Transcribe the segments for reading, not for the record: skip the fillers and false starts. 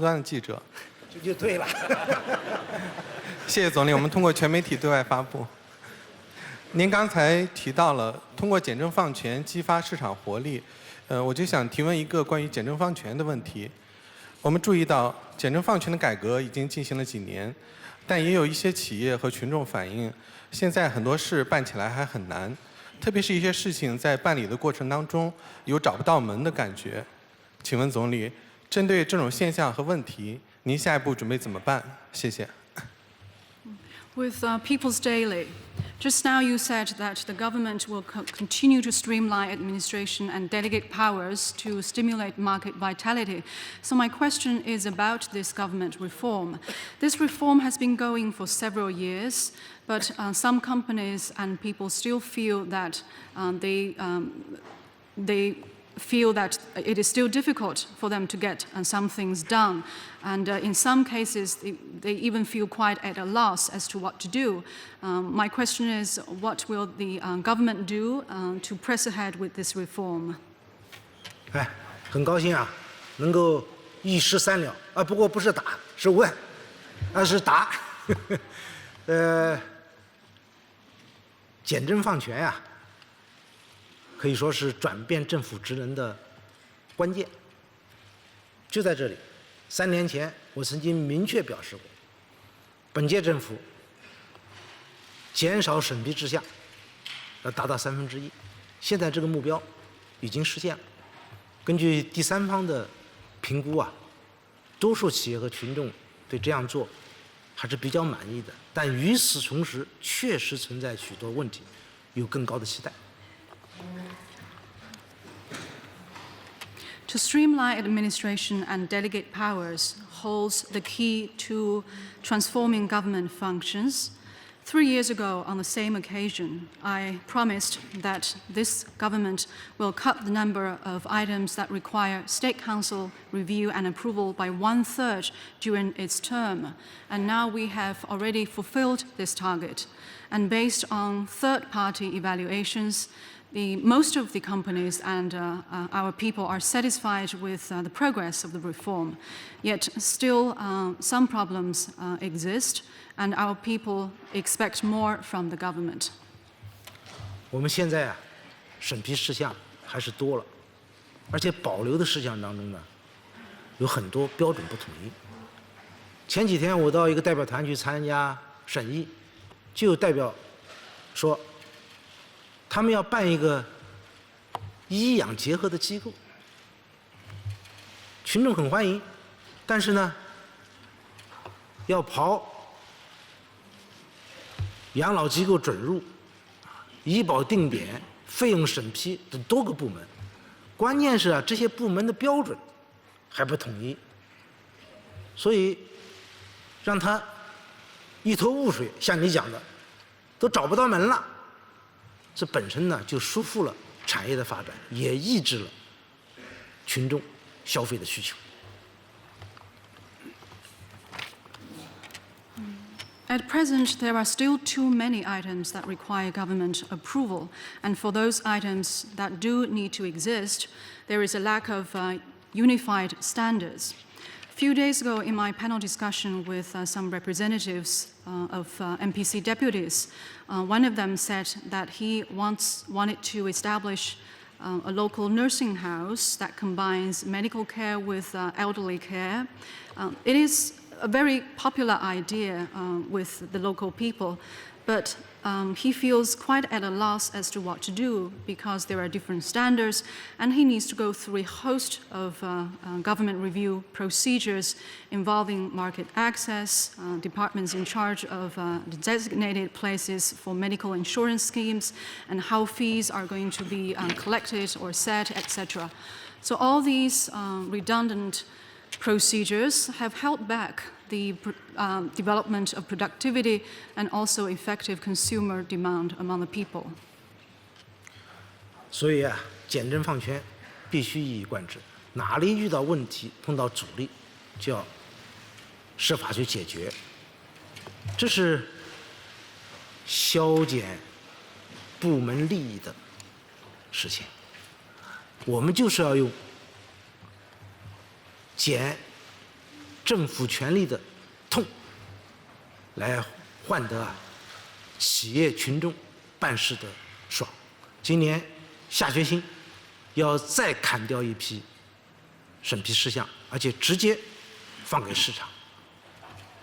端的记者。这就对了。谢谢总理，我们通过全媒体对外发布。您刚才提到了通过简政放权激发市场活力，我就想提问一个关于简政放权的问题。我们注意到简政放权的改革已经进行了几年，但也有一些企业和群众反映，现在很多事办起来还很难，特别是一些事情在办理的过程当中有找不到门的感觉。请问总理，针对这种现象和问题，您下一步准备怎么办？谢谢。With People's Daily, just now you said that the government will continue to streamline administration and delegate powers to stimulate market vitality. So my question is about this government reform. This reform has been going for several years, but some companies and people still feel that they feel that it is still difficult for them to get some things done. And in some cases, they even feel quite at a loss as to what to do. My question is, what will the government do to press ahead with this reform? 哎，很高兴啊，能够一石三鸟啊，不过不是打，是问，是答。简政放权呀，可以说是转变政府职能的关键。就在这里，3年前我曾经明确表示过，本届政府减少审批事项要达到1/3，现在这个目标已经实现了。根据第三方的评估啊，多数企业和群众对这样做还是比较满意的，但与此同时，确实存在许多问题，有更高的期待。To streamline administration and delegate powers holds the key to transforming government functions. 3 years ago, on the same occasion, I promised that this government will cut the number of items that require State Council review and approval by 1/3 during its term. And now we have already fulfilled this target. And based on third-party evaluations, most of the companies and our people are satisfied with the progress of the reform. Yet still some problems exist, and our people expect more from the government. 我们现在啊，审批事项还是多了，而且保留的事项当中呢，有很多标准不统一。前几天我到一个代表团去参加审议，就有代表说，他们要办一个医养结合的机构，群众很欢迎，但是呢，要跑养老机构准入、医保定点、费用审批等多个部门，关键是啊，这些部门的标准还不统一，所以让他一头雾水，像你讲的，都找不到门了。这本身呢就束缚了产业的发展，也抑制了群众消费的需求。At present, there are still too many items that require government approval, and for those items that do need to exist, there is a lack of unified standards. A few days ago, in my panel discussion with some representatives of MPC deputies, one of them said that he wanted to establish a local nursing house that combines medical care with elderly care. It is a very popular idea with the local people, but he feels quite at a loss as to what to do because there are different standards, and he needs to go through a host of government review procedures involving market access, departments in charge of the designated places for medical insurance schemes, and how fees are going to be collected or set, etc. So all these redundant procedures have held back the development of productivity and also effective consumer demand among the people. 所以啊，简政放权必须一以贯之，哪里遇到问题、碰到阻力，就要设法去解决。这是消减部门利益的事情。我们就是要用减政府权力的痛，来换得企业群众办事的爽。今年下决心要再砍掉一批审批事项，而且直接放给市场。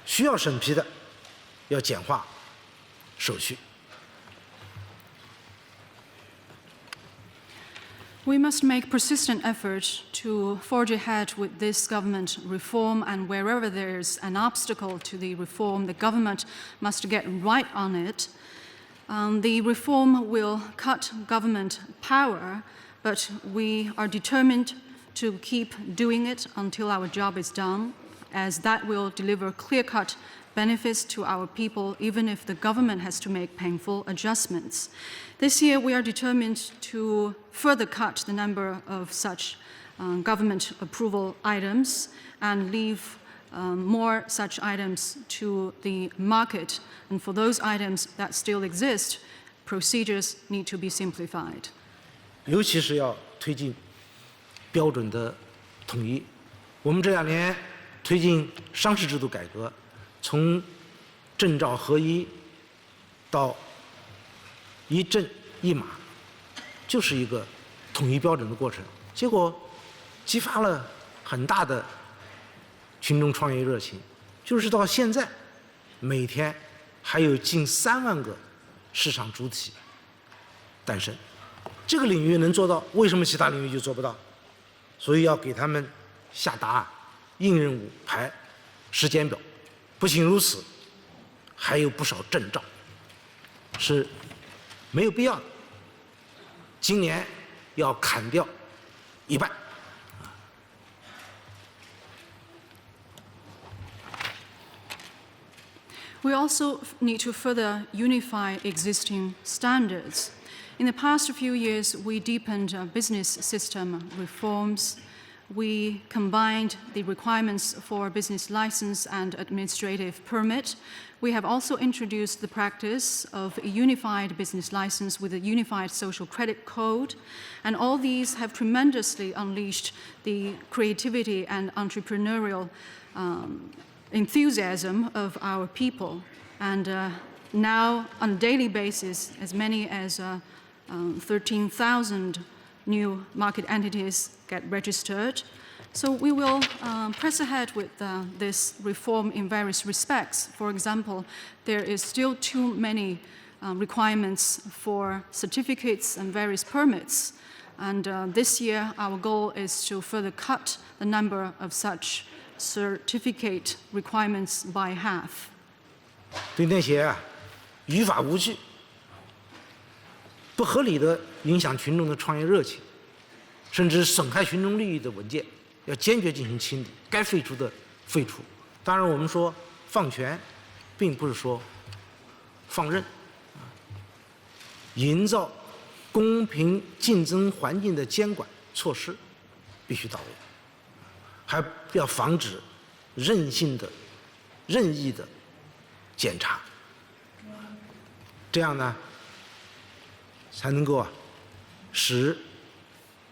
需要审批的要简化手续。We must make persistent effort to forge ahead with this government reform, and wherever there's an obstacle to the reform, the government must get right on it. The reform will cut government power, but we are determined to keep doing it until our job is done, as that will deliver clear-cut benefits to our people, even if the government has to make painful adjustments. This year, we are determined to further cut the number of such government approval items and leave more such items to the market. And for those items that still exist, procedures need to be simplified. 尤其是要推进标准的统一。我们这2年推进商事制度改革，从证照合一到一证一码，就是一个统一标准的过程。结果激发了很大的群众创业热情，就是到现在，每天还有近3万个市场主体诞生。这个领域能做到，为什么其他领域就做不到？所以要给他们下答案、硬任务、排时间表。不仅如此，还有不少证照是没有必要的。今年要砍掉1半。We also need to further unify existing standards. In the past few years, we deepened business system reforms. We combined the requirements for business license and administrative permit. We have also introduced the practice of a unified business license with a unified social credit code. And all these have tremendously unleashed the creativity and entrepreneurial enthusiasm of our people. And now, on a daily basis, as many as 13,000 new market entities get registered. So we will press ahead with this reform in various respects. For example, there is still too many requirements for certificates and various permits. And this year, our goal is to further cut the number of such certificate requirements by half. 对那些于法无据、不合理的影响群众的创业热情，甚至损害群众利益的文件，要坚决进行清理，该废除的废除。当然，我们说放权，并不是说放任，营造公平竞争环境的监管措施必须到位，还要防止任性的、任意的检查，这样呢，才能够使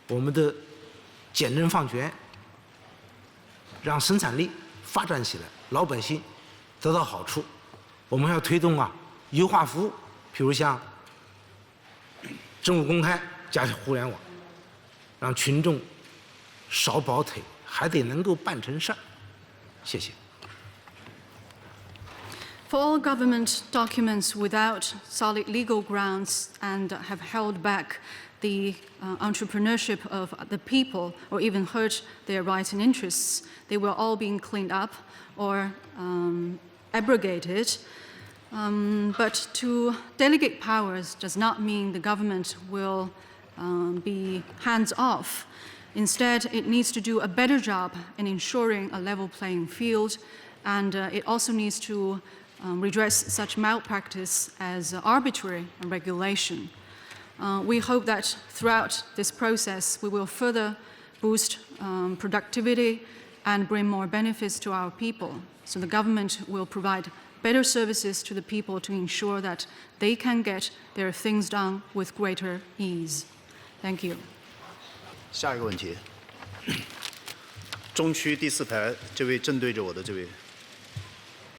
我们的简政放权，让生产力发展起来，老百姓得到好处。我们还要推动优化服务，比如像政务公开加互联网，让群众少跑腿，还得能够办成事儿。谢谢。For all government documents without solid legal grounds and have held back the entrepreneurship of the people or even hurt their rights and interests, they will all be cleaned up or abrogated. But to delegate powers does not mean the government will be hands-off. Instead, it needs to do a better job in ensuring a level playing field, and it also needs to redress such malpractice as arbitrary regulation. We hope that throughout this process, we will further boost productivity and bring more benefits to our people. So the government will provide better services to the people to ensure that they can get their things done with greater ease. Thank you. 下一个问题，中区第4排这位正对着我的这位。